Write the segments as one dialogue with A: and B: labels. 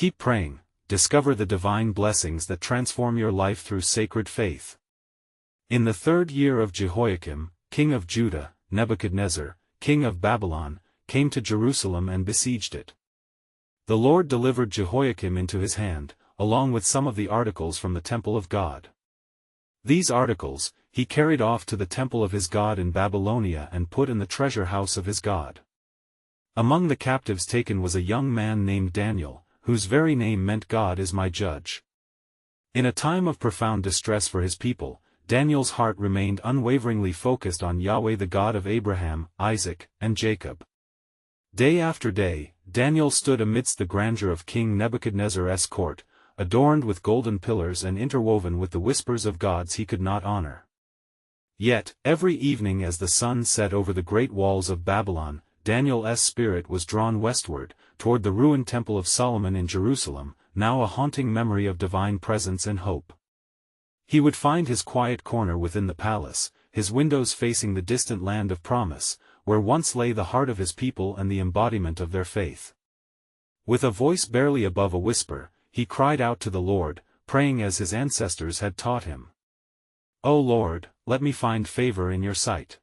A: Keep praying, discover the divine blessings that transform your life through sacred faith. In the 3rd year of Jehoiakim, king of Judah, Nebuchadnezzar, king of Babylon, came to Jerusalem and besieged it. The Lord delivered Jehoiakim into his hand, along with some of the articles from the temple of God. These articles, he carried off to the temple of his God in Babylonia and put in the treasure house of his God. Among the captives taken was a young man named Daniel, whose very name meant God is my judge. In a time of profound distress for his people, Daniel's heart remained unwaveringly focused on Yahweh, the God of Abraham, Isaac, and Jacob. Day after day, Daniel stood amidst the grandeur of King Nebuchadnezzar's court, adorned with golden pillars and interwoven with the whispers of gods he could not honor. Yet, every evening as the sun set over the great walls of Babylon, Daniel's spirit was drawn westward, toward the ruined Temple of Solomon in Jerusalem, now a haunting memory of divine presence and hope. He would find his quiet corner within the palace, his windows facing the distant land of promise, where once lay the heart of his people and the embodiment of their faith. With a voice barely above a whisper, he cried out to the Lord, praying as his ancestors had taught him. O Lord, let me find favor in your sight.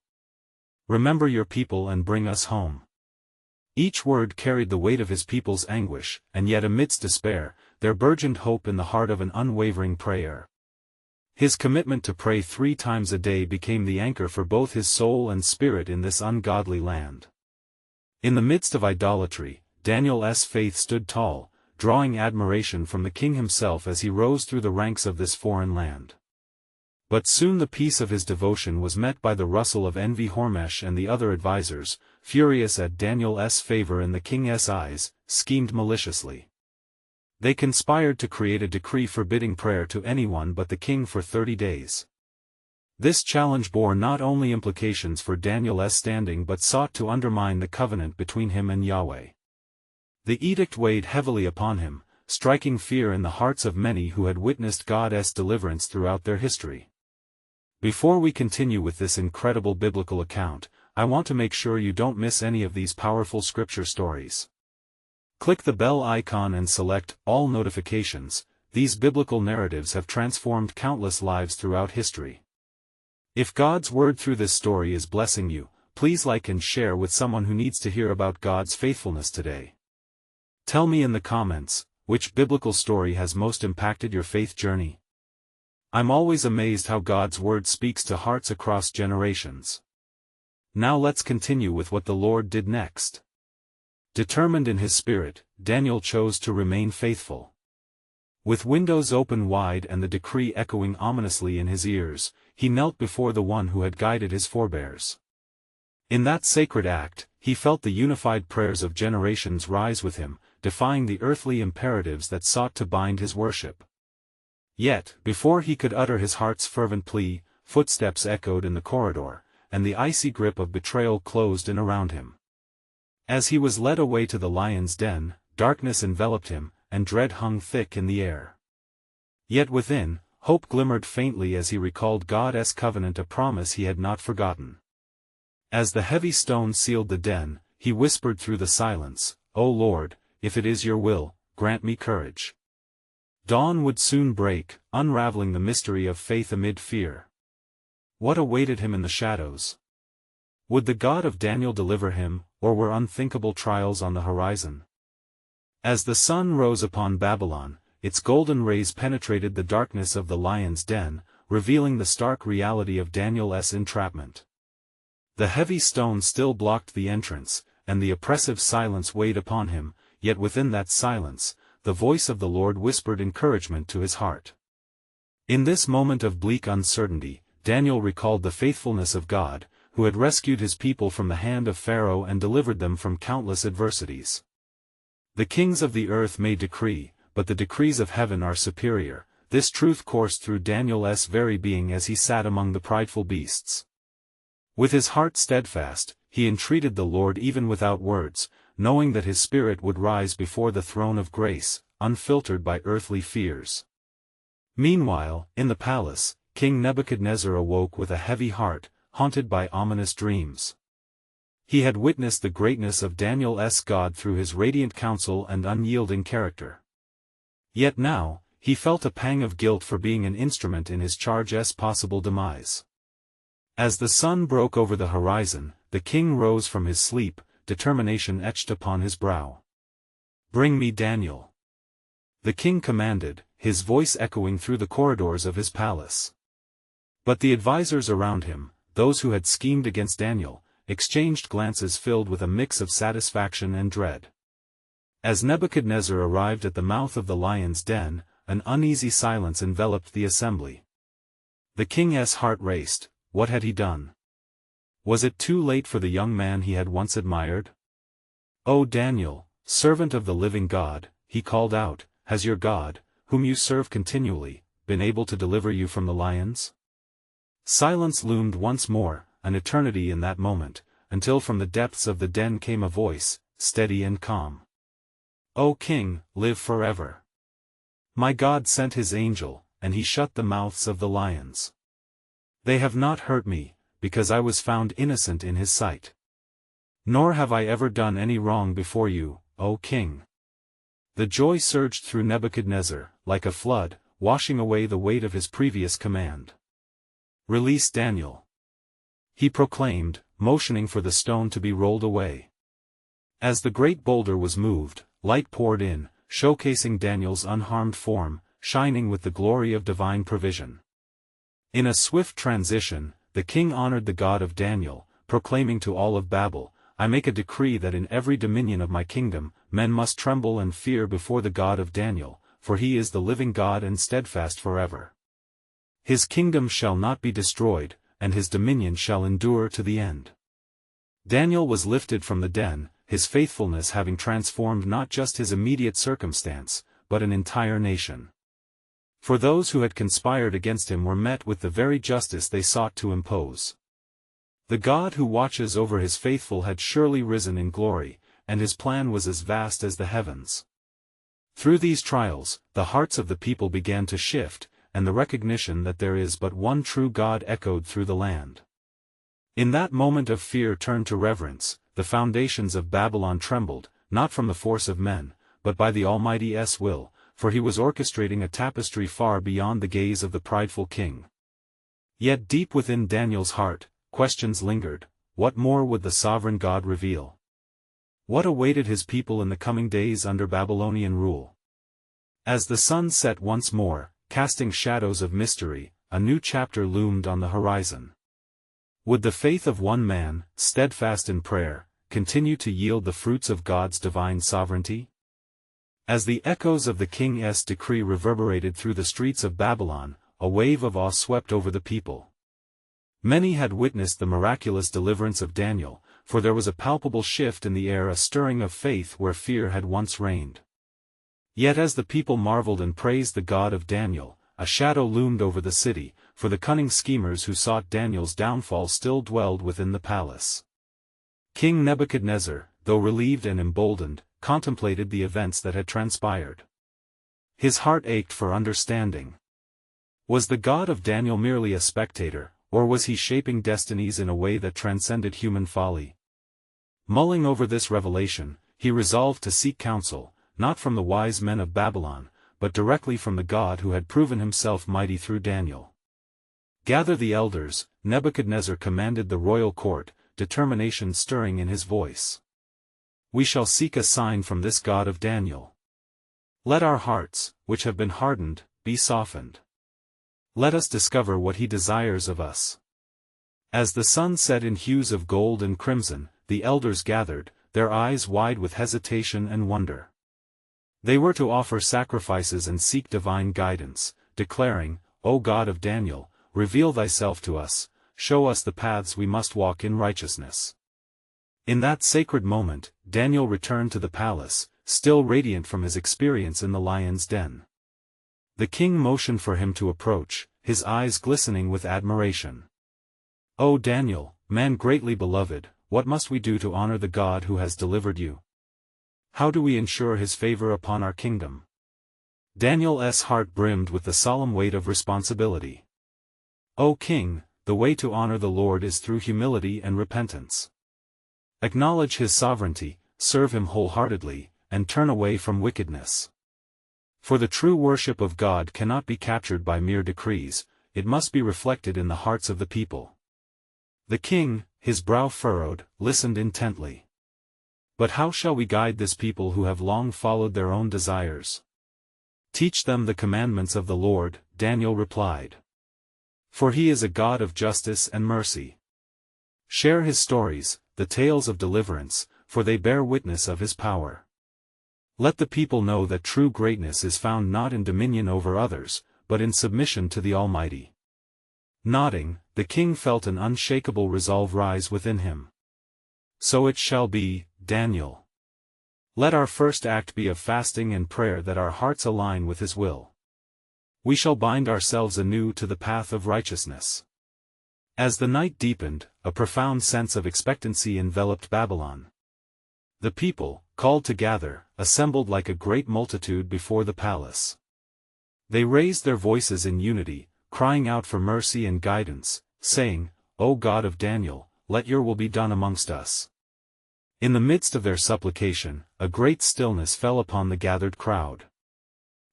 A: Remember your people and bring us home. Each word carried the weight of his people's anguish, and yet amidst despair, there burgeoned hope in the heart of an unwavering prayer. His commitment to pray 3 times a day became the anchor for both his soul and spirit in this ungodly land. In the midst of idolatry, Daniel's faith stood tall, drawing admiration from the king himself as he rose through the ranks of this foreign land. But soon the peace of his devotion was met by the rustle of envy. Hormesh and the other advisers, furious at Daniel's favor in the king's eyes, schemed maliciously. They conspired to create a decree forbidding prayer to anyone but the king for 30 days. This challenge bore not only implications for Daniel's standing but sought to undermine the covenant between him and Yahweh. The edict weighed heavily upon him, striking fear in the hearts of many who had witnessed God's deliverance throughout their history. Before we continue with this incredible biblical account, I want to make sure you don't miss any of these powerful scripture stories. Click the bell icon and select All Notifications. These biblical narratives have transformed countless lives throughout history. If God's word through this story is blessing you, please like and share with someone who needs to hear about God's faithfulness today. Tell me in the comments, which biblical story has most impacted your faith journey? I'm always amazed how God's word speaks to hearts across generations. Now let's continue with what the Lord did next. Determined in his spirit, Daniel chose to remain faithful. With windows open wide and the decree echoing ominously in his ears, he knelt before the one who had guided his forebears. In that sacred act, he felt the unified prayers of generations rise with him, defying the earthly imperatives that sought to bind his worship. Yet, before he could utter his heart's fervent plea, footsteps echoed in the corridor, and the icy grip of betrayal closed in around him. As he was led away to the lion's den, darkness enveloped him, and dread hung thick in the air. Yet within, hope glimmered faintly as he recalled God's covenant, a promise he had not forgotten. As the heavy stone sealed the den, he whispered through the silence, "O Lord, if it is your will, grant me courage." Dawn would soon break, unraveling the mystery of faith amid fear. What awaited him in the shadows? Would the God of Daniel deliver him, or were unthinkable trials on the horizon? As the sun rose upon Babylon, its golden rays penetrated the darkness of the lion's den, revealing the stark reality of Daniel's entrapment. The heavy stone still blocked the entrance, and the oppressive silence weighed upon him, yet within that silence, the voice of the Lord whispered encouragement to his heart. In this moment of bleak uncertainty, Daniel recalled the faithfulness of God, who had rescued his people from the hand of Pharaoh and delivered them from countless adversities. The kings of the earth may decree, but the decrees of heaven are superior. This truth coursed through Daniel's very being as he sat among the prideful beasts. With his heart steadfast, he entreated the Lord even without words, knowing that his spirit would rise before the throne of grace, unfiltered by earthly fears. Meanwhile, in the palace, King Nebuchadnezzar awoke with a heavy heart, haunted by ominous dreams. He had witnessed the greatness of Daniel's God through his radiant counsel and unyielding character. Yet now, he felt a pang of guilt for being an instrument in his charge's possible demise. As the sun broke over the horizon, the king rose from his sleep, determination etched upon his brow. "Bring me Daniel," the king commanded, his voice echoing through the corridors of his palace. But the advisors around him, those who had schemed against Daniel, exchanged glances filled with a mix of satisfaction and dread. As Nebuchadnezzar arrived at the mouth of the lion's den, an uneasy silence enveloped the assembly. The king's heart raced. What had he done? Was it too late for the young man he had once admired? "O Daniel, servant of the living God," he called out, "has your God, whom you serve continually, been able to deliver you from the lions?" Silence loomed once more, an eternity in that moment, until from the depths of the den came a voice, steady and calm. "O King, live forever. My God sent his angel, and he shut the mouths of the lions. They have not hurt me, because I was found innocent in his sight. Nor have I ever done any wrong before you, O King." The joy surged through Nebuchadnezzar, like a flood, washing away the weight of his previous command. "Release Daniel," he proclaimed, motioning for the stone to be rolled away. As the great boulder was moved, light poured in, showcasing Daniel's unharmed form, shining with the glory of divine provision. In a swift transition, the king honored the God of Daniel, proclaiming to all of Babel, "I make a decree that in every dominion of my kingdom, men must tremble and fear before the God of Daniel, for he is the living God and steadfast forever. His kingdom shall not be destroyed, and his dominion shall endure to the end." Daniel was lifted from the den, his faithfulness having transformed not just his immediate circumstance, but an entire nation. For those who had conspired against him were met with the very justice they sought to impose. The God who watches over his faithful had surely risen in glory, and his plan was as vast as the heavens. Through these trials, the hearts of the people began to shift, and the recognition that there is but one true God echoed through the land. In that moment of fear turned to reverence, the foundations of Babylon trembled, not from the force of men, but by the Almighty's will, for he was orchestrating a tapestry far beyond the gaze of the prideful king. Yet deep within Daniel's heart, questions lingered. What more would the sovereign God reveal? What awaited his people in the coming days under Babylonian rule? As the sun set once more, casting shadows of mystery, a new chapter loomed on the horizon. Would the faith of one man, steadfast in prayer, continue to yield the fruits of God's divine sovereignty? As the echoes of the king's decree reverberated through the streets of Babylon, a wave of awe swept over the people. Many had witnessed the miraculous deliverance of Daniel, for there was a palpable shift in the air, a stirring of faith where fear had once reigned. Yet as the people marveled and praised the God of Daniel, a shadow loomed over the city, for the cunning schemers who sought Daniel's downfall still dwelled within the palace. King Nebuchadnezzar, though relieved and emboldened, contemplated the events that had transpired. His heart ached for understanding. Was the God of Daniel merely a spectator, or was he shaping destinies in a way that transcended human folly? Mulling over this revelation, he resolved to seek counsel, not from the wise men of Babylon, but directly from the God who had proven himself mighty through Daniel. "Gather the elders," Nebuchadnezzar commanded the royal court, determination stirring in his voice. "We shall seek a sign from this God of Daniel. Let our hearts, which have been hardened, be softened. Let us discover what he desires of us." As the sun set in hues of gold and crimson, the elders gathered, their eyes wide with hesitation and wonder. They were to offer sacrifices and seek divine guidance, declaring, "O God of Daniel, reveal thyself to us, show us the paths we must walk in righteousness." In that sacred moment, Daniel returned to the palace, still radiant from his experience in the lion's den. The king motioned for him to approach, his eyes glistening with admiration. "O Daniel, man greatly beloved, what must we do to honor the God who has delivered you? How do we ensure his favor upon our kingdom?" Daniel's heart brimmed with the solemn weight of responsibility. "O king, the way to honor the Lord is through humility and repentance. Acknowledge his sovereignty, serve him wholeheartedly, and turn away from wickedness. For the true worship of God cannot be captured by mere decrees, it must be reflected in the hearts of the people. The king, his brow furrowed, listened intently. But how shall we guide this people who have long followed their own desires? Teach them the commandments of the Lord, Daniel replied. For he is a God of justice and mercy. Share his stories, the tales of deliverance, for they bear witness of his power. Let the people know that true greatness is found not in dominion over others, but in submission to the Almighty. Nodding, the king felt an unshakable resolve rise within him. So it shall be, Daniel. Let our first act be of fasting and prayer that our hearts align with his will. We shall bind ourselves anew to the path of righteousness. As the night deepened, a profound sense of expectancy enveloped Babylon. The people, called to gather, assembled like a great multitude before the palace. They raised their voices in unity, crying out for mercy and guidance, saying, O God of Daniel, let your will be done amongst us. In the midst of their supplication, a great stillness fell upon the gathered crowd.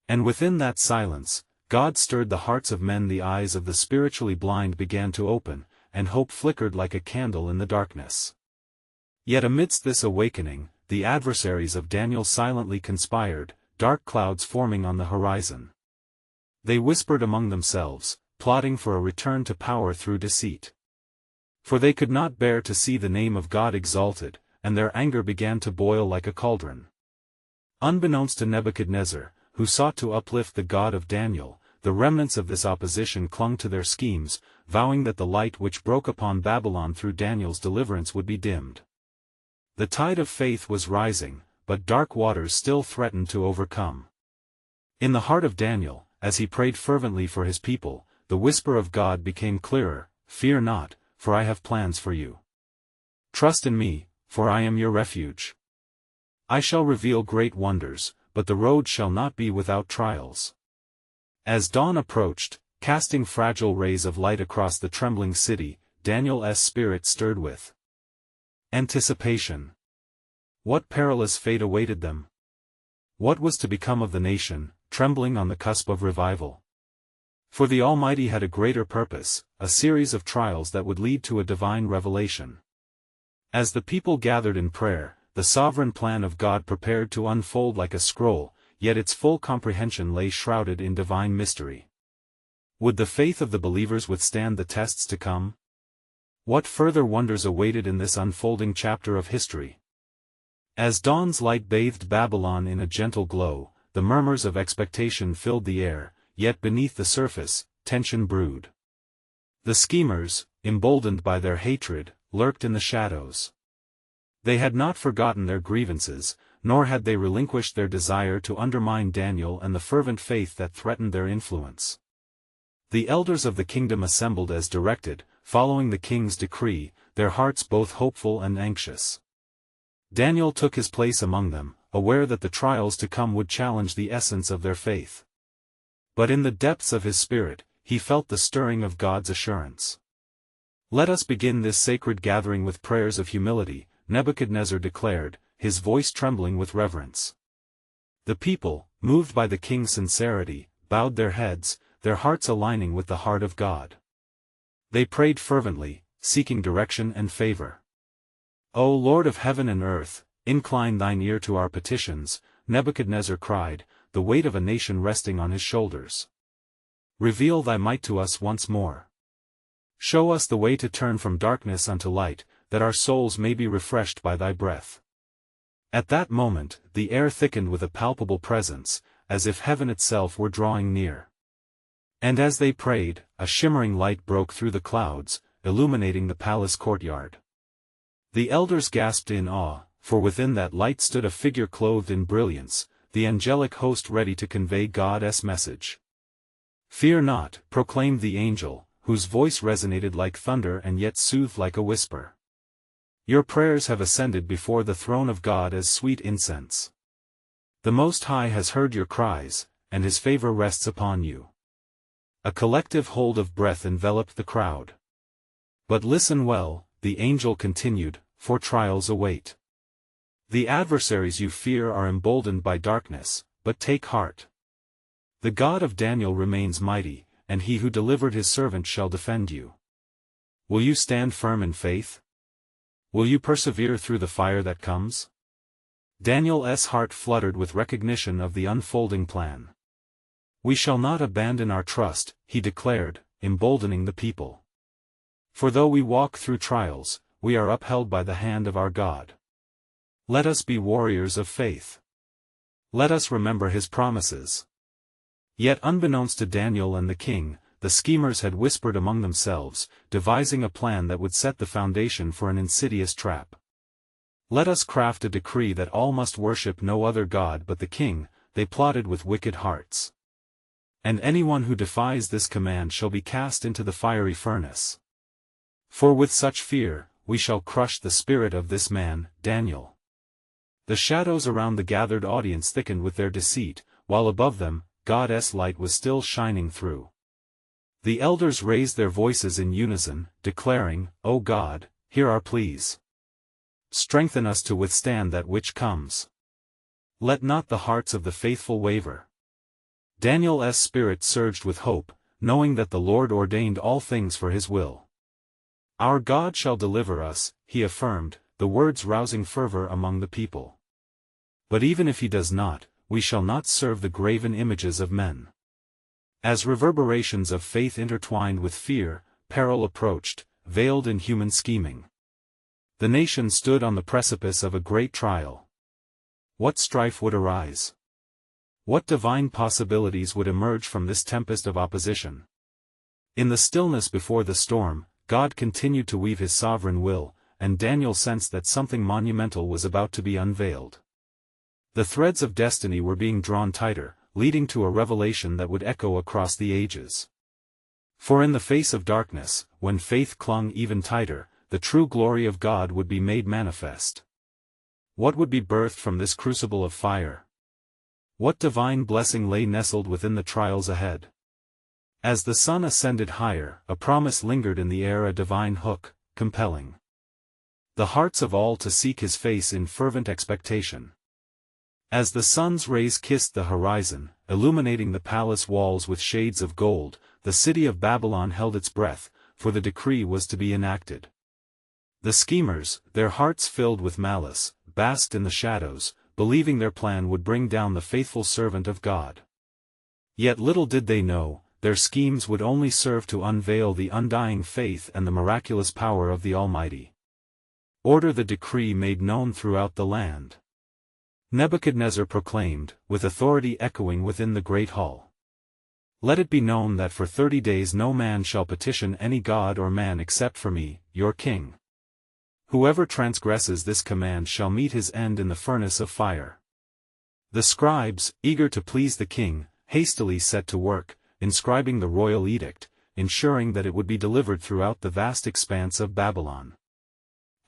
A: And within that silence, God stirred the hearts of men. The eyes of the spiritually blind began to open, and hope flickered like a candle in the darkness. Yet amidst this awakening, the adversaries of Daniel silently conspired, dark clouds forming on the horizon. They whispered among themselves, plotting for a return to power through deceit. For they could not bear to see the name of God exalted, and their anger began to boil like a cauldron. Unbeknownst to Nebuchadnezzar, who sought to uplift the God of Daniel, the remnants of this opposition clung to their schemes, vowing that the light which broke upon Babylon through Daniel's deliverance would be dimmed. The tide of faith was rising, but dark waters still threatened to overcome. In the heart of Daniel, as he prayed fervently for his people, the whisper of God became clearer, Fear not, for I have plans for you. Trust in me, for I am your refuge. I shall reveal great wonders, but the road shall not be without trials. As dawn approached, casting fragile rays of light across the trembling city, Daniel's spirit stirred with anticipation. What perilous fate awaited them? What was to become of the nation, trembling on the cusp of revival? For the Almighty had a greater purpose, a series of trials that would lead to a divine revelation. As the people gathered in prayer, the sovereign plan of God prepared to unfold like a scroll, yet its full comprehension lay shrouded in divine mystery. Would the faith of the believers withstand the tests to come? What further wonders awaited in this unfolding chapter of history? As dawn's light bathed Babylon in a gentle glow, the murmurs of expectation filled the air, yet beneath the surface, tension brewed. The schemers, emboldened by their hatred, lurked in the shadows. They had not forgotten their grievances, nor had they relinquished their desire to undermine Daniel and the fervent faith that threatened their influence. The elders of the kingdom assembled as directed, following the king's decree, their hearts both hopeful and anxious. Daniel took his place among them, aware that the trials to come would challenge the essence of their faith. But in the depths of his spirit, he felt the stirring of God's assurance. Let us begin this sacred gathering with prayers of humility, Nebuchadnezzar declared, his voice trembling with reverence. The people, moved by the king's sincerity, bowed their heads, their hearts aligning with the heart of God. They prayed fervently, seeking direction and favor. O Lord of heaven and earth, incline thine ear to our petitions, Nebuchadnezzar cried, the weight of a nation resting on his shoulders. Reveal thy might to us once more. Show us the way to turn from darkness unto light, that our souls may be refreshed by thy breath. At that moment, the air thickened with a palpable presence, as if heaven itself were drawing near. And as they prayed, a shimmering light broke through the clouds, illuminating the palace courtyard. The elders gasped in awe, for within that light stood a figure clothed in brilliance, the angelic host ready to convey God's message. Fear not, proclaimed the angel, whose voice resonated like thunder and yet soothed like a whisper. Your prayers have ascended before the throne of God as sweet incense. The Most High has heard your cries, and his favor rests upon you. A collective hold of breath enveloped the crowd. But listen well, the angel continued, for trials await. The adversaries you fear are emboldened by darkness, but take heart. The God of Daniel remains mighty, and he who delivered his servant shall defend you. Will you stand firm in faith? Will you persevere through the fire that comes? Daniel's heart fluttered with recognition of the unfolding plan. We shall not abandon our trust, he declared, emboldening the people. For though we walk through trials, we are upheld by the hand of our God. Let us be warriors of faith. Let us remember his promises. Yet unbeknownst to Daniel and the king, the schemers had whispered among themselves, devising a plan that would set the foundation for an insidious trap. Let us craft a decree that all must worship no other god but the king, they plotted with wicked hearts. And anyone who defies this command shall be cast into the fiery furnace. For with such fear, we shall crush the spirit of this man, Daniel. The shadows around the gathered audience thickened with their deceit, while above them, God's light was still shining through. The elders raised their voices in unison, declaring, O God, hear our pleas. Strengthen us to withstand that which comes. Let not the hearts of the faithful waver. Daniel's spirit surged with hope, knowing that the Lord ordained all things for his will. Our God shall deliver us, he affirmed, the words rousing fervor among the people. But even if he does not, we shall not serve the graven images of men. As reverberations of faith intertwined with fear, peril approached, veiled in human scheming. The nation stood on the precipice of a great trial. What strife would arise? What divine possibilities would emerge from this tempest of opposition? In the stillness before the storm, God continued to weave his sovereign will, and Daniel sensed that something monumental was about to be unveiled. The threads of destiny were being drawn tighter, leading to a revelation that would echo across the ages. For in the face of darkness, when faith clung even tighter, the true glory of God would be made manifest. What would be birthed from this crucible of fire? What divine blessing lay nestled within the trials ahead? As the sun ascended higher, a promise lingered in the air, a divine hook, compelling the hearts of all to seek his face in fervent expectation. As the sun's rays kissed the horizon, illuminating the palace walls with shades of gold, the city of Babylon held its breath, for the decree was to be enacted. The schemers, their hearts filled with malice, basked in the shadows, believing their plan would bring down the faithful servant of God. Yet little did they know, their schemes would only serve to unveil the undying faith and the miraculous power of the Almighty. Order the decree made known throughout the land. Nebuchadnezzar proclaimed, with authority echoing within the great hall. Let it be known that for 30 days no man shall petition any god or man except for me, your king. Whoever transgresses this command shall meet his end in the furnace of fire. The scribes, eager to please the king, hastily set to work, inscribing the royal edict, ensuring that it would be delivered throughout the vast expanse of Babylon.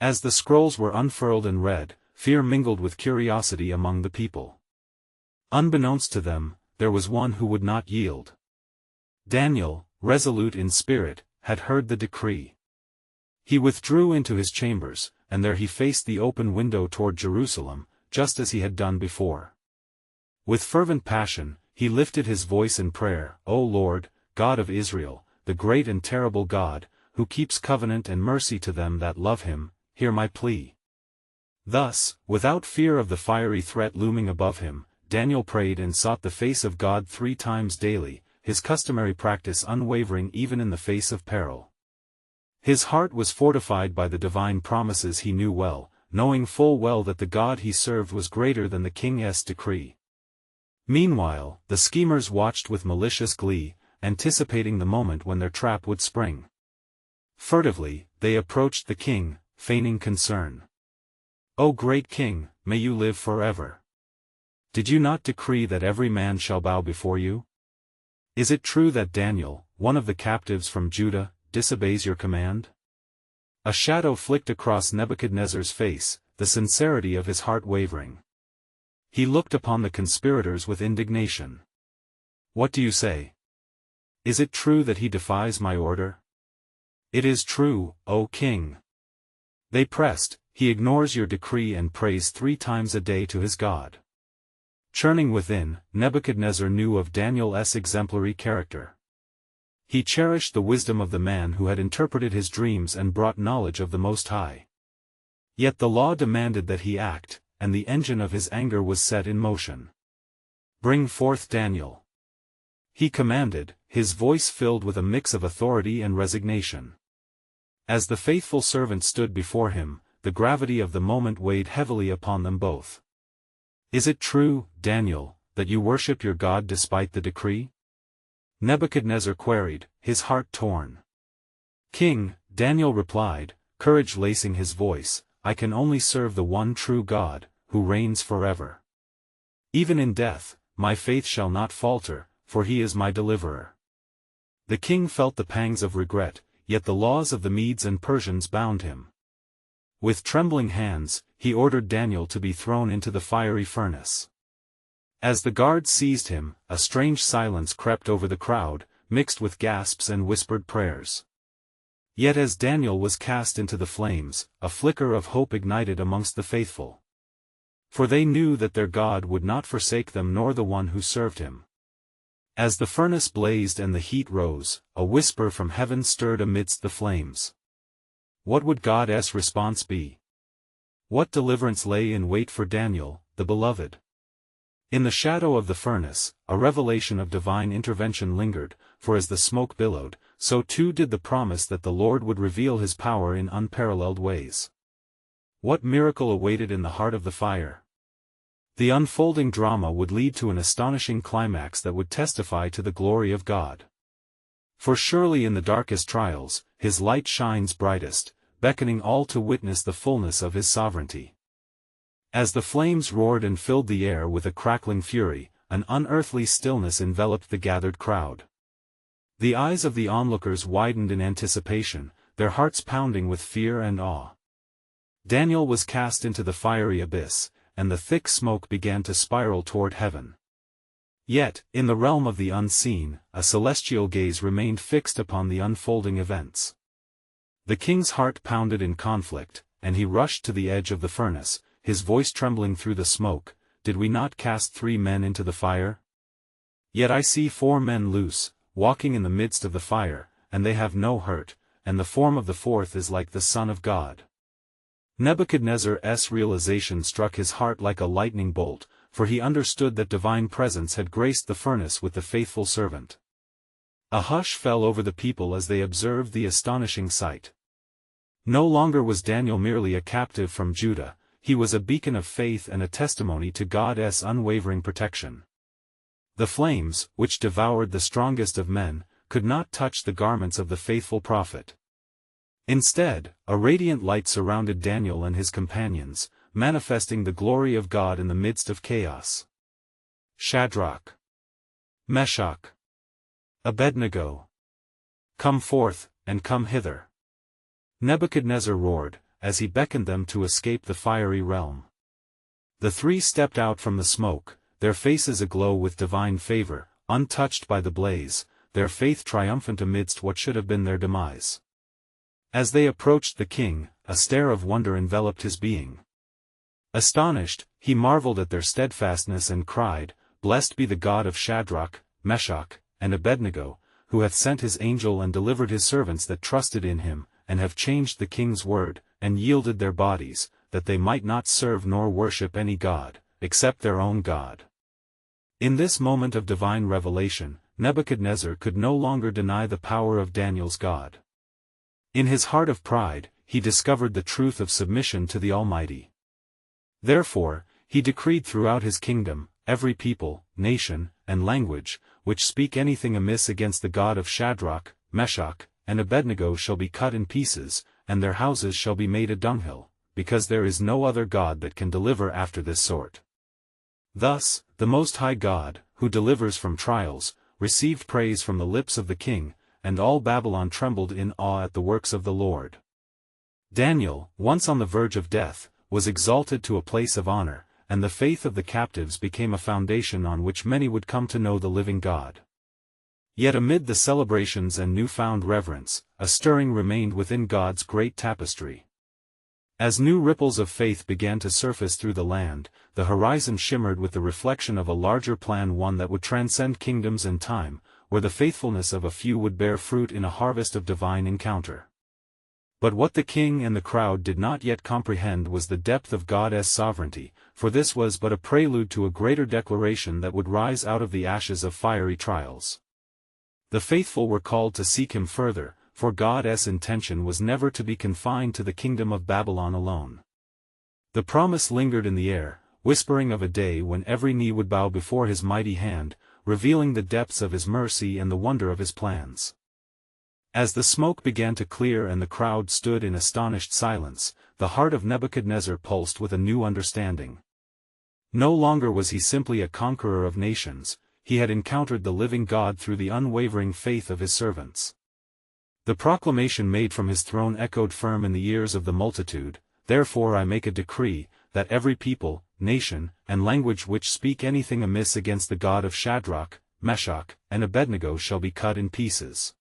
A: As the scrolls were unfurled and read, fear mingled with curiosity among the people. Unbeknownst to them, there was one who would not yield. Daniel, resolute in spirit, had heard the decree. He withdrew into his chambers, and there he faced the open window toward Jerusalem, just as he had done before. With fervent passion, he lifted his voice in prayer, O Lord, God of Israel, the great and terrible God, who keeps covenant and mercy to them that love him, hear my plea. Thus, without fear of the fiery threat looming above him, Daniel prayed and sought the face of God 3 times daily, his customary practice unwavering even in the face of peril. His heart was fortified by the divine promises he knew well, knowing full well that the God he served was greater than the king's decree. Meanwhile, the schemers watched with malicious glee, anticipating the moment when their trap would spring. Furtively, they approached the king, feigning concern. O great king, may you live forever. Did you not decree that every man shall bow before you? Is it true that Daniel, one of the captives from Judah, disobeys your command? A shadow flicked across Nebuchadnezzar's face, the sincerity of his heart wavering. He looked upon the conspirators with indignation. What do you say? Is it true that he defies my order? It is true, O king. They pressed, he ignores your decree and prays 3 times a day to his God. Churning within, Nebuchadnezzar knew of Daniel's exemplary character. He cherished the wisdom of the man who had interpreted his dreams and brought knowledge of the Most High. Yet the law demanded that he act, and the engine of his anger was set in motion. "Bring forth Daniel," he commanded, his voice filled with a mix of authority and resignation. As the faithful servant stood before him, the gravity of the moment weighed heavily upon them both. "Is it true, Daniel, that you worship your God despite the decree?" Nebuchadnezzar queried, his heart torn. "King," Daniel replied, courage lacing his voice, "I can only serve the one true God, who reigns forever. Even in death, my faith shall not falter, for he is my deliverer." The king felt the pangs of regret, yet the laws of the Medes and Persians bound him. With trembling hands, he ordered Daniel to be thrown into the fiery furnace. As the guards seized him, a strange silence crept over the crowd, mixed with gasps and whispered prayers. Yet as Daniel was cast into the flames, a flicker of hope ignited amongst the faithful. For they knew that their God would not forsake them nor the one who served him. As the furnace blazed and the heat rose, a whisper from heaven stirred amidst the flames. What would God's response be? What deliverance lay in wait for Daniel, the beloved? In the shadow of the furnace, a revelation of divine intervention lingered, for as the smoke billowed, so too did the promise that the Lord would reveal his power in unparalleled ways. What miracle awaited in the heart of the fire? The unfolding drama would lead to an astonishing climax that would testify to the glory of God. For surely in the darkest trials, his light shines brightest, beckoning all to witness the fullness of his sovereignty. As the flames roared and filled the air with a crackling fury, an unearthly stillness enveloped the gathered crowd. The eyes of the onlookers widened in anticipation, their hearts pounding with fear and awe. Daniel was cast into the fiery abyss, and the thick smoke began to spiral toward heaven. Yet, in the realm of the unseen, a celestial gaze remained fixed upon the unfolding events. The king's heart pounded in conflict, and he rushed to the edge of the furnace, his voice trembling through the smoke. "Did we not cast 3 men into the fire? Yet I see 4 men loose, walking in the midst of the fire, and they have no hurt, and the form of the 4th is like the Son of God." Nebuchadnezzar's realization struck his heart like a lightning bolt, for he understood that divine presence had graced the furnace with the faithful servant. A hush fell over the people as they observed the astonishing sight. No longer was Daniel merely a captive from Judah, he was a beacon of faith and a testimony to God's unwavering protection. The flames, which devoured the strongest of men, could not touch the garments of the faithful prophet. Instead, a radiant light surrounded Daniel and his companions, manifesting the glory of God in the midst of chaos. "Shadrach, Meshach, Abednego, come forth, and come hither," Nebuchadnezzar roared, as he beckoned them to escape the fiery realm. The 3 stepped out from the smoke, their faces aglow with divine favor, untouched by the blaze, their faith triumphant amidst what should have been their demise. As they approached the king, a stare of wonder enveloped his being. Astonished, he marveled at their steadfastness and cried, "Blessed be the God of Shadrach, Meshach, and Abednego, who hath sent his angel and delivered his servants that trusted in him, and have changed the king's word, and yielded their bodies, that they might not serve nor worship any god, except their own God." In this moment of divine revelation, Nebuchadnezzar could no longer deny the power of Daniel's God. In his heart of pride, he discovered the truth of submission to the Almighty. Therefore, he decreed throughout his kingdom, every people, nation, and language, which speak anything amiss against the God of Shadrach, Meshach, and Abednego shall be cut in pieces, and their houses shall be made a dunghill, because there is no other God that can deliver after this sort. Thus, the Most High God, who delivers from trials, received praise from the lips of the king, and all Babylon trembled in awe at the works of the Lord. Daniel, once on the verge of death, was exalted to a place of honor, and the faith of the captives became a foundation on which many would come to know the living God. Yet amid the celebrations and newfound reverence, a stirring remained within God's great tapestry. As new ripples of faith began to surface through the land, the horizon shimmered with the reflection of a larger plan, one that would transcend kingdoms and time, where the faithfulness of a few would bear fruit in a harvest of divine encounter. But what the king and the crowd did not yet comprehend was the depth of God's sovereignty, for this was but a prelude to a greater declaration that would rise out of the ashes of fiery trials. The faithful were called to seek him further, for God's intention was never to be confined to the kingdom of Babylon alone. The promise lingered in the air, whispering of a day when every knee would bow before his mighty hand, revealing the depths of his mercy and the wonder of his plans. As the smoke began to clear and the crowd stood in astonished silence, the heart of Nebuchadnezzar pulsed with a new understanding. No longer was he simply a conqueror of nations, he had encountered the living God through the unwavering faith of his servants. The proclamation made from his throne echoed firm in the ears of the multitude, "Therefore I make a decree, that every people, nation, and language which speak anything amiss against the God of Shadrach, Meshach, and Abednego shall be cut in pieces."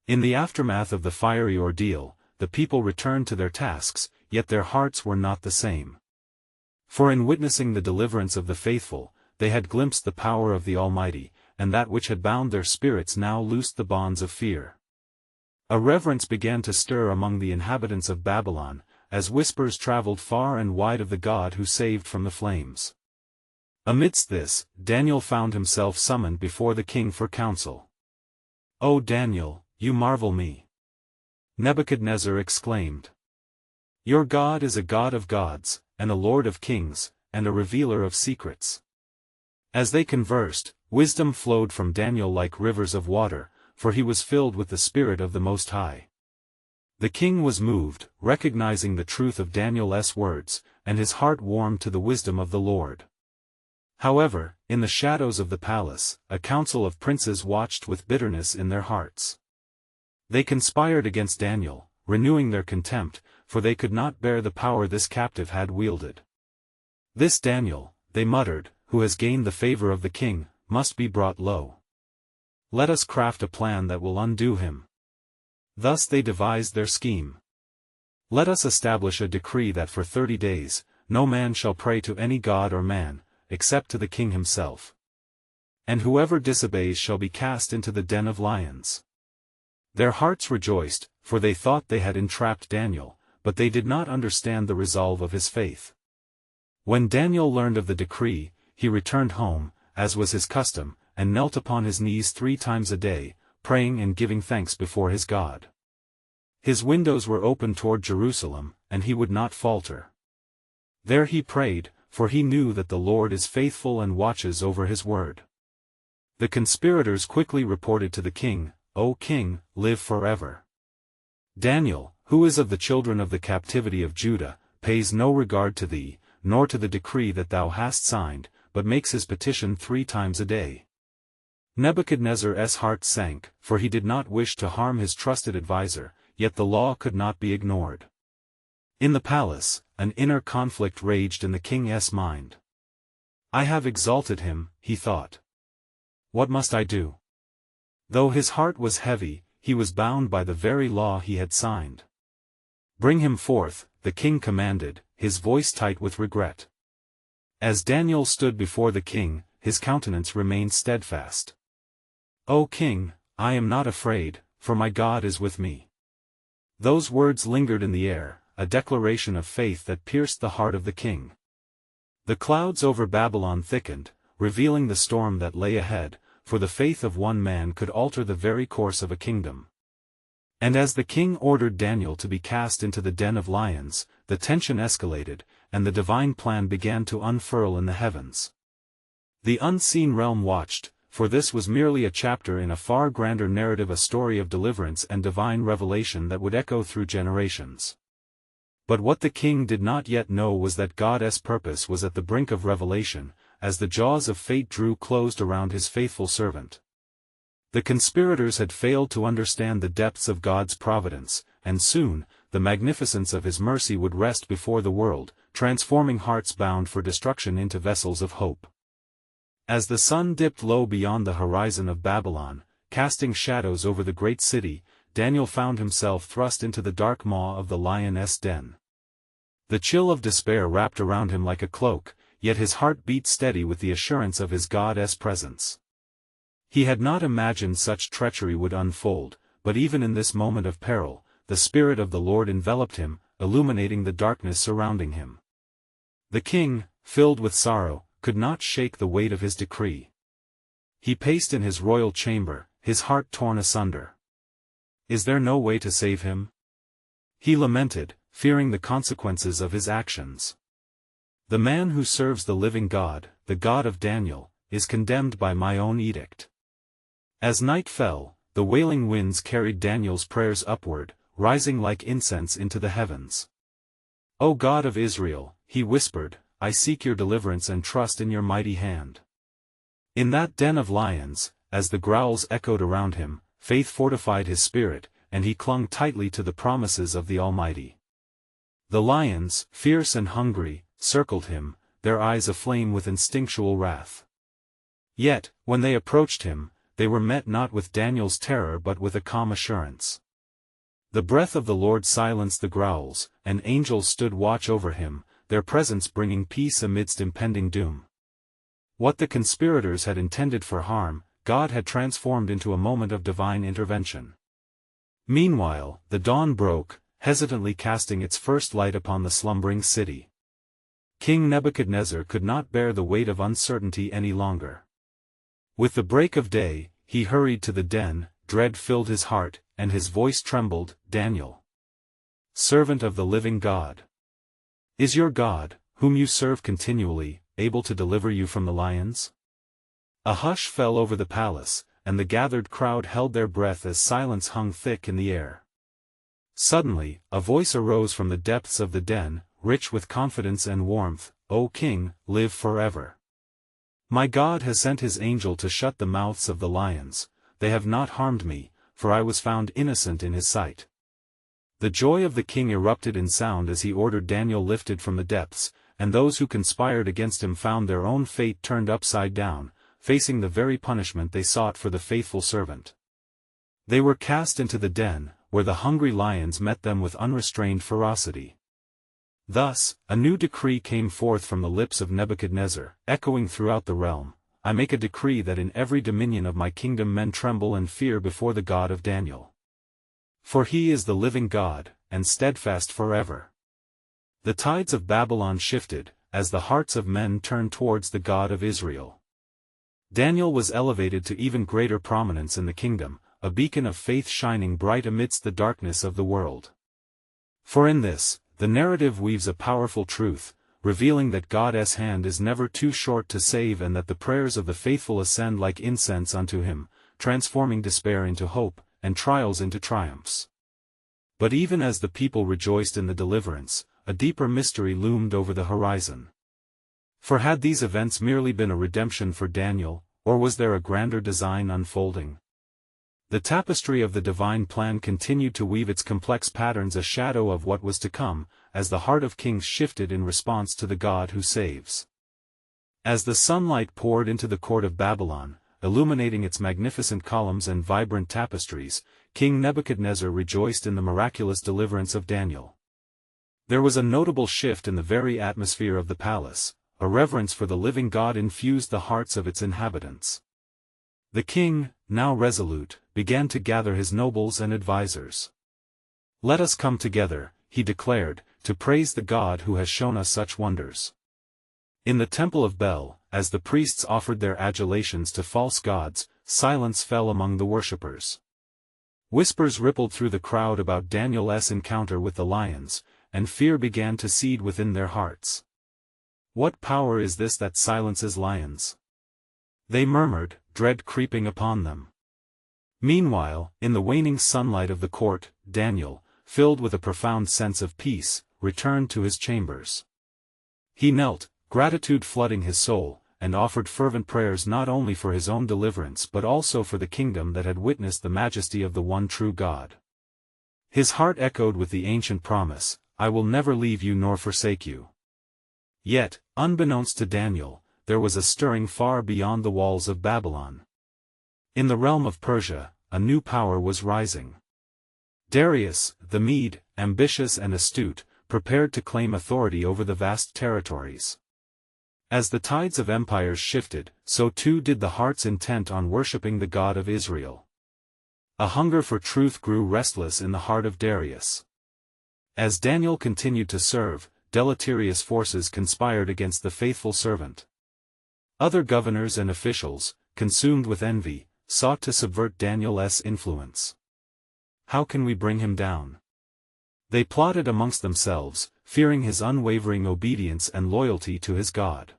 A: In the aftermath of the fiery ordeal, the people returned to their tasks, yet their hearts were not the same. For in witnessing the deliverance of the faithful, they had glimpsed the power of the Almighty, and that which had bound their spirits now loosed the bonds of fear. A reverence began to stir among the inhabitants of Babylon, as whispers traveled far and wide of the God who saved from the flames. Amidst this, Daniel found himself summoned before the king for counsel. "O Daniel, you marvel me," Nebuchadnezzar exclaimed. "Your God is a God of gods, and a Lord of kings, and a revealer of secrets." As they conversed, wisdom flowed from Daniel like rivers of water, for he was filled with the Spirit of the Most High. The king was moved, recognizing the truth of Daniel's words, and his heart warmed to the wisdom of the Lord. However, in the shadows of the palace, a council of princes watched with bitterness in their hearts. They conspired against Daniel, renewing their contempt, for they could not bear the power this captive had wielded. "This Daniel," they muttered, "who has gained the favor of the king, must be brought low. Let us craft a plan that will undo him." Thus they devised their scheme. "Let us establish a decree that for 30 days, no man shall pray to any god or man, except to the king himself. And whoever disobeys shall be cast into the den of lions." Their hearts rejoiced, for they thought they had entrapped Daniel, but they did not understand the resolve of his faith. When Daniel learned of the decree, he returned home, as was his custom, and knelt upon his knees 3 times a day, praying and giving thanks before his God. His windows were open toward Jerusalem, and he would not falter. There he prayed, for he knew that the Lord is faithful and watches over his word. The conspirators quickly reported to the king, "O king, live forever. Daniel, who is of the children of the captivity of Judah, pays no regard to thee, nor to the decree that thou hast signed, but makes his petition 3 times a day." Nebuchadnezzar's heart sank, for he did not wish to harm his trusted adviser, yet the law could not be ignored. In the palace, an inner conflict raged in the king's mind. "I have exalted him," he thought. "What must I do?" Though his heart was heavy, he was bound by the very law he had signed. "Bring him forth," the king commanded, his voice tight with regret. As Daniel stood before the king, his countenance remained steadfast. "O king, I am not afraid, for my God is with me." Those words lingered in the air, a declaration of faith that pierced the heart of the king. The clouds over Babylon thickened, revealing the storm that lay ahead, for the faith of one man could alter the very course of a kingdom. And as the king ordered Daniel to be cast into the den of lions, the tension escalated, and the divine plan began to unfurl in the heavens. The unseen realm watched, for this was merely a chapter in a far grander narrative, a story of deliverance and divine revelation that would echo through generations. But what the king did not yet know was that God's purpose was at the brink of revelation, as the jaws of fate drew closed around his faithful servant. The conspirators had failed to understand the depths of God's providence, and soon, the magnificence of his mercy would rest before the world, transforming hearts bound for destruction into vessels of hope. As the sun dipped low beyond the horizon of Babylon, casting shadows over the great city, Daniel found himself thrust into the dark maw of the lioness' den. The chill of despair wrapped around him like a cloak, yet his heart beat steady with the assurance of his God's presence. He had not imagined such treachery would unfold, but even in this moment of peril, the Spirit of the Lord enveloped him, illuminating the darkness surrounding him. The king, filled with sorrow, could not shake the weight of his decree. He paced in his royal chamber, his heart torn asunder. Is there no way to save him? He lamented, fearing the consequences of his actions. The man who serves the living God, the God of Daniel, is condemned by my own edict. As night fell, the wailing winds carried Daniel's prayers upward, rising like incense into the heavens. O God of Israel, he whispered, I seek your deliverance and trust in your mighty hand. In that den of lions, as the growls echoed around him, faith fortified his spirit, and he clung tightly to the promises of the Almighty. The lions, fierce and hungry, circled him, their eyes aflame with instinctual wrath. Yet, when they approached him, they were met not with Daniel's terror but with a calm assurance. The breath of the Lord silenced the growls, and angels stood watch over him, their presence bringing peace amidst impending doom. What the conspirators had intended for harm, God had transformed into a moment of divine intervention. Meanwhile, the dawn broke, hesitantly casting its first light upon the slumbering city. King Nebuchadnezzar could not bear the weight of uncertainty any longer. With the break of day, he hurried to the den, dread filled his heart, and his voice trembled, Daniel, servant of the living God. Is your God, whom you serve continually, able to deliver you from the lions? A hush fell over the palace, and the gathered crowd held their breath as silence hung thick in the air. Suddenly, a voice arose from the depths of the den, rich with confidence and warmth, O King, live forever. My God has sent his angel to shut the mouths of the lions. They have not harmed me, for I was found innocent in his sight. The joy of the king erupted in sound as he ordered Daniel lifted from the depths, and those who conspired against him found their own fate turned upside down, facing the very punishment they sought for the faithful servant. They were cast into the den, where the hungry lions met them with unrestrained ferocity. Thus, a new decree came forth from the lips of Nebuchadnezzar, echoing throughout the realm. I make a decree that in every dominion of my kingdom men tremble and fear before the God of Daniel. For he is the living God, and steadfast forever. The tides of Babylon shifted, as the hearts of men turned towards the God of Israel. Daniel was elevated to even greater prominence in the kingdom, a beacon of faith shining bright amidst the darkness of the world. For in this, the narrative weaves a powerful truth, revealing that God's hand is never too short to save and that the prayers of the faithful ascend like incense unto him, transforming despair into hope, and trials into triumphs. But even as the people rejoiced in the deliverance, a deeper mystery loomed over the horizon. For had these events merely been a redemption for Daniel, or was there a grander design unfolding? The tapestry of the divine plan continued to weave its complex patterns, a shadow of what was to come, as the heart of kings shifted in response to the God who saves. As the sunlight poured into the court of Babylon, illuminating its magnificent columns and vibrant tapestries, King Nebuchadnezzar rejoiced in the miraculous deliverance of Daniel. There was a notable shift in the very atmosphere of the palace. A reverence for the living God infused the hearts of its inhabitants. The king, now resolute, began to gather his nobles and advisers. Let us come together, he declared, to praise the God who has shown us such wonders. In the temple of Bel, as the priests offered their adulations to false gods, silence fell among the worshippers. Whispers rippled through the crowd about Daniel's encounter with the lions, and fear began to seed within their hearts. What power is this that silences lions? They murmured, dread creeping upon them. Meanwhile, in the waning sunlight of the court, Daniel, filled with a profound sense of peace, returned to his chambers. He knelt, gratitude flooding his soul, and offered fervent prayers not only for his own deliverance but also for the kingdom that had witnessed the majesty of the one true God. His heart echoed with the ancient promise, I will never leave you nor forsake you. Yet, unbeknownst to Daniel, there was a stirring far beyond the walls of Babylon. In the realm of Persia, a new power was rising. Darius, the Mede, ambitious and astute, prepared to claim authority over the vast territories. As the tides of empires shifted, so too did the hearts intent on worshipping the God of Israel. A hunger for truth grew restless in the heart of Darius. As Daniel continued to serve, deleterious forces conspired against the faithful servant. Other governors and officials, consumed with envy, sought to subvert Daniel's influence. How can we bring him down? They plotted amongst themselves, fearing his unwavering obedience and loyalty to his God.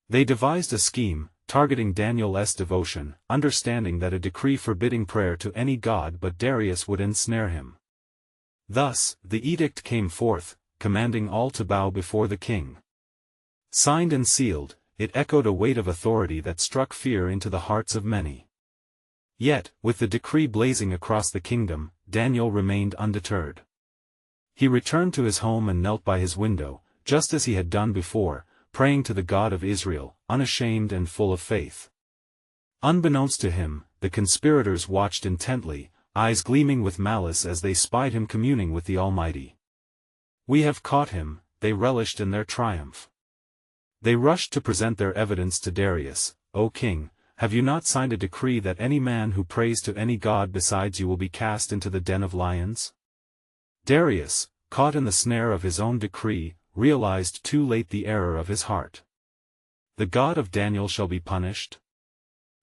A: They devised a scheme, targeting Daniel's devotion, understanding that a decree forbidding prayer to any god but Darius would ensnare him. Thus, the edict came forth, commanding all to bow before the king. Signed and sealed, it echoed a weight of authority that struck fear into the hearts of many. Yet, with the decree blazing across the kingdom, Daniel remained undeterred. He returned to his home and knelt by his window, just as he had done before, praying to the God of Israel, unashamed and full of faith. Unbeknownst to him, the conspirators watched intently, eyes gleaming with malice as they spied him communing with the Almighty. "We have caught him," they relished in their triumph. They rushed to present their evidence to Darius. "O king, have you not signed a decree that any man who prays to any god besides you will be cast into the den of lions?" Darius, caught in the snare of his own decree, realized too late the error of his heart. "The God of Daniel shall be punished?"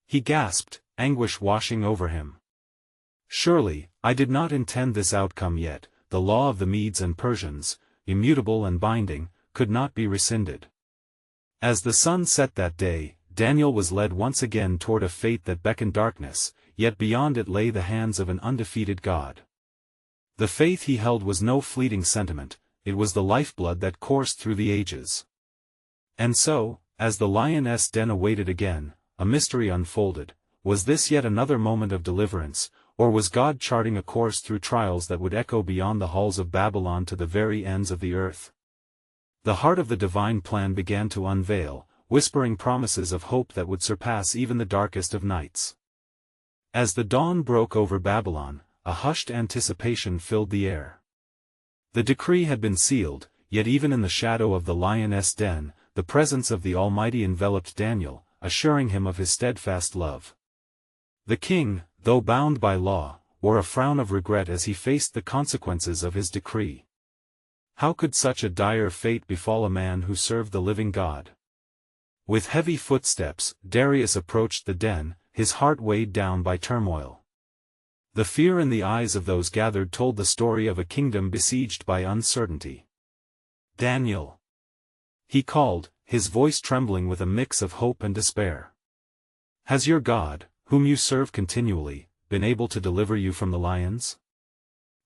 A: He gasped, anguish washing over him. "Surely, I did not intend this outcome yet. The law of the Medes and Persians, immutable and binding, could not be rescinded." As the sun set that day, Daniel was led once again toward a fate that beckoned darkness, yet beyond it lay the hands of an undefeated God. The faith he held was no fleeting sentiment, it was the lifeblood that coursed through the ages. And so, as the lioness den awaited again, a mystery unfolded. Was this yet another moment of deliverance, or was God charting a course through trials that would echo beyond the halls of Babylon to the very ends of the earth? The heart of the divine plan began to unveil, whispering promises of hope that would surpass even the darkest of nights. As the dawn broke over Babylon, a hushed anticipation filled the air. The decree had been sealed, yet even in the shadow of the lioness den, the presence of the Almighty enveloped Daniel, assuring him of his steadfast love. The king, though bound by law, wore a frown of regret as he faced the consequences of his decree. How could such a dire fate befall a man who served the living God? With heavy footsteps, Darius approached the den, his heart weighed down by turmoil. The fear in the eyes of those gathered told the story of a kingdom besieged by uncertainty. "Daniel!" he called, his voice trembling with a mix of hope and despair. "Has your God, whom you serve continually, been able to deliver you from the lions?"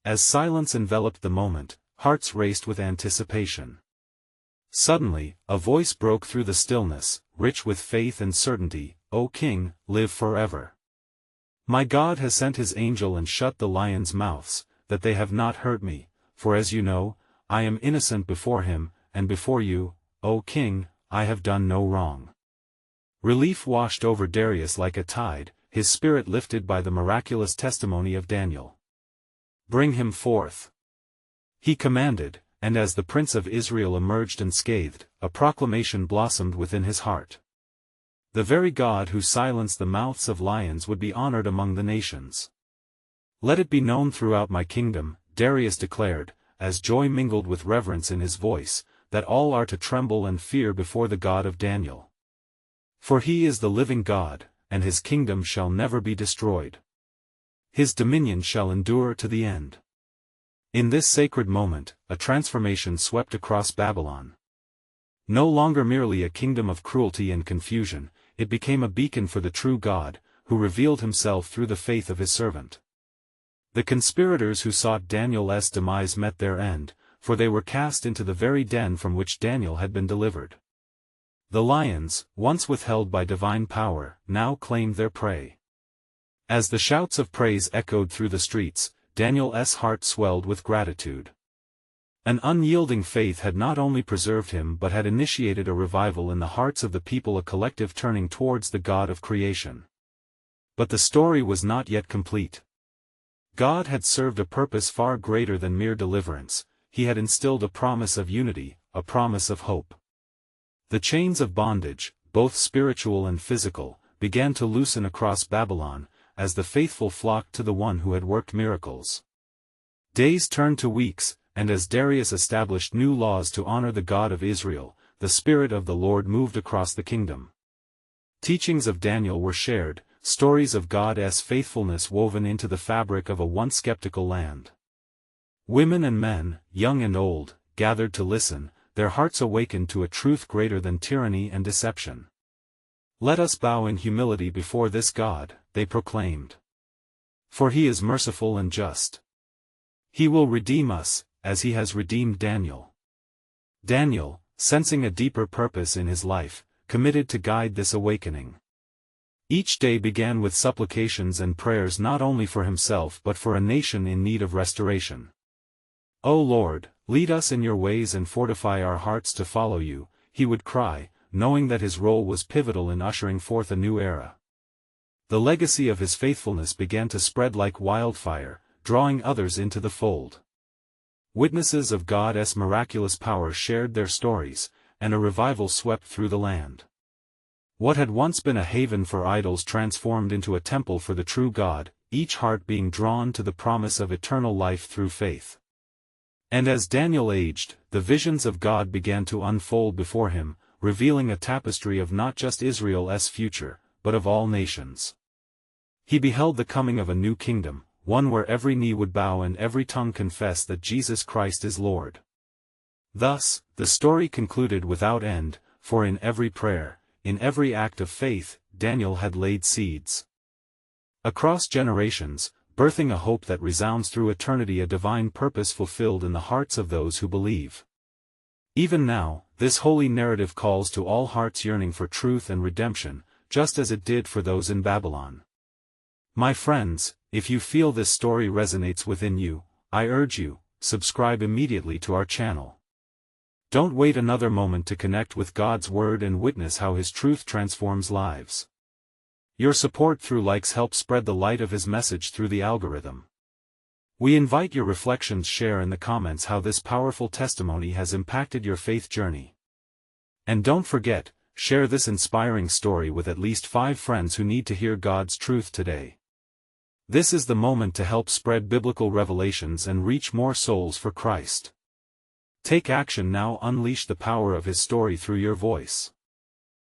A: As silence enveloped the moment, hearts raced with anticipation. Suddenly, a voice broke through the stillness, rich with faith and certainty. "O King, live forever. My God has sent his angel and shut the lions' mouths, that they have not hurt me, for as you know, I am innocent before him, and before you, O King, I have done no wrong." Relief washed over Darius like a tide, his spirit lifted by the miraculous testimony of Daniel. "Bring him forth," he commanded, and as the Prince of Israel emerged unscathed, a proclamation blossomed within his heart. The very God who silenced the mouths of lions would be honored among the nations. "Let it be known throughout my kingdom," Darius declared, as joy mingled with reverence in his voice, "that all are to tremble and fear before the God of Daniel. For he is the living God, and his kingdom shall never be destroyed. His dominion shall endure to the end." In this sacred moment, a transformation swept across Babylon. No longer merely a kingdom of cruelty and confusion, it became a beacon for the true God, who revealed himself through the faith of his servant. The conspirators who sought Daniel's demise met their end, for they were cast into the very den from which Daniel had been delivered. The lions, once withheld by divine power, now claimed their prey. As the shouts of praise echoed through the streets, Daniel's heart swelled with gratitude. An unyielding faith had not only preserved him but had initiated a revival in the hearts of the people, a collective turning towards the God of creation. But the story was not yet complete. God had served a purpose far greater than mere deliverance. he had instilled a promise of unity, a promise of hope. The chains of bondage, both spiritual and physical, began to loosen across Babylon, as the faithful flocked to the one who had worked miracles. Days turned to weeks, and as Darius established new laws to honor the God of Israel, the Spirit of the Lord moved across the kingdom. Teachings of Daniel were shared, stories of God's faithfulness woven into the fabric of a once skeptical land. Women and men, young and old, gathered to listen, their hearts awakened to a truth greater than tyranny and deception. "Let us bow in humility before this God," they proclaimed. "For he is merciful and just. He will redeem us, as he has redeemed Daniel." Daniel, sensing a deeper purpose in his life, committed to guide this awakening. Each day began with supplications and prayers not only for himself but for a nation in need of restoration. "O Lord, lead us in your ways and fortify our hearts to follow you," he would cry, knowing that his role was pivotal in ushering forth a new era. The legacy of his faithfulness began to spread like wildfire, drawing others into the fold. Witnesses of God's miraculous power shared their stories, and a revival swept through the land. What had once been a haven for idols transformed into a temple for the true God, each heart being drawn to the promise of eternal life through faith. And as Daniel aged, the visions of God began to unfold before him, revealing a tapestry of not just Israel's future, but of all nations. He beheld the coming of a new kingdom, one where every knee would bow and every tongue confess that Jesus Christ is Lord. Thus, the story concluded without end, for in every prayer, in every act of faith, Daniel had laid seeds. Across generations, birthing a hope that resounds through eternity, a divine purpose fulfilled in the hearts of those who believe. Even now, this holy narrative calls to all hearts yearning for truth and redemption, just as it did for those in Babylon. My friends, if you feel this story resonates within you, I urge you, subscribe immediately to our channel. Don't wait another moment to connect with God's Word and witness how His truth transforms lives. Your support through likes helps spread the light of His message through the algorithm. We invite your reflections. Share in the comments how this powerful testimony has impacted your faith journey. And don't forget, share this inspiring story with at least 5 friends who need to hear God's truth today. This is the moment to help spread biblical revelations and reach more souls for Christ. Take action now. Unleash the power of His story through your voice.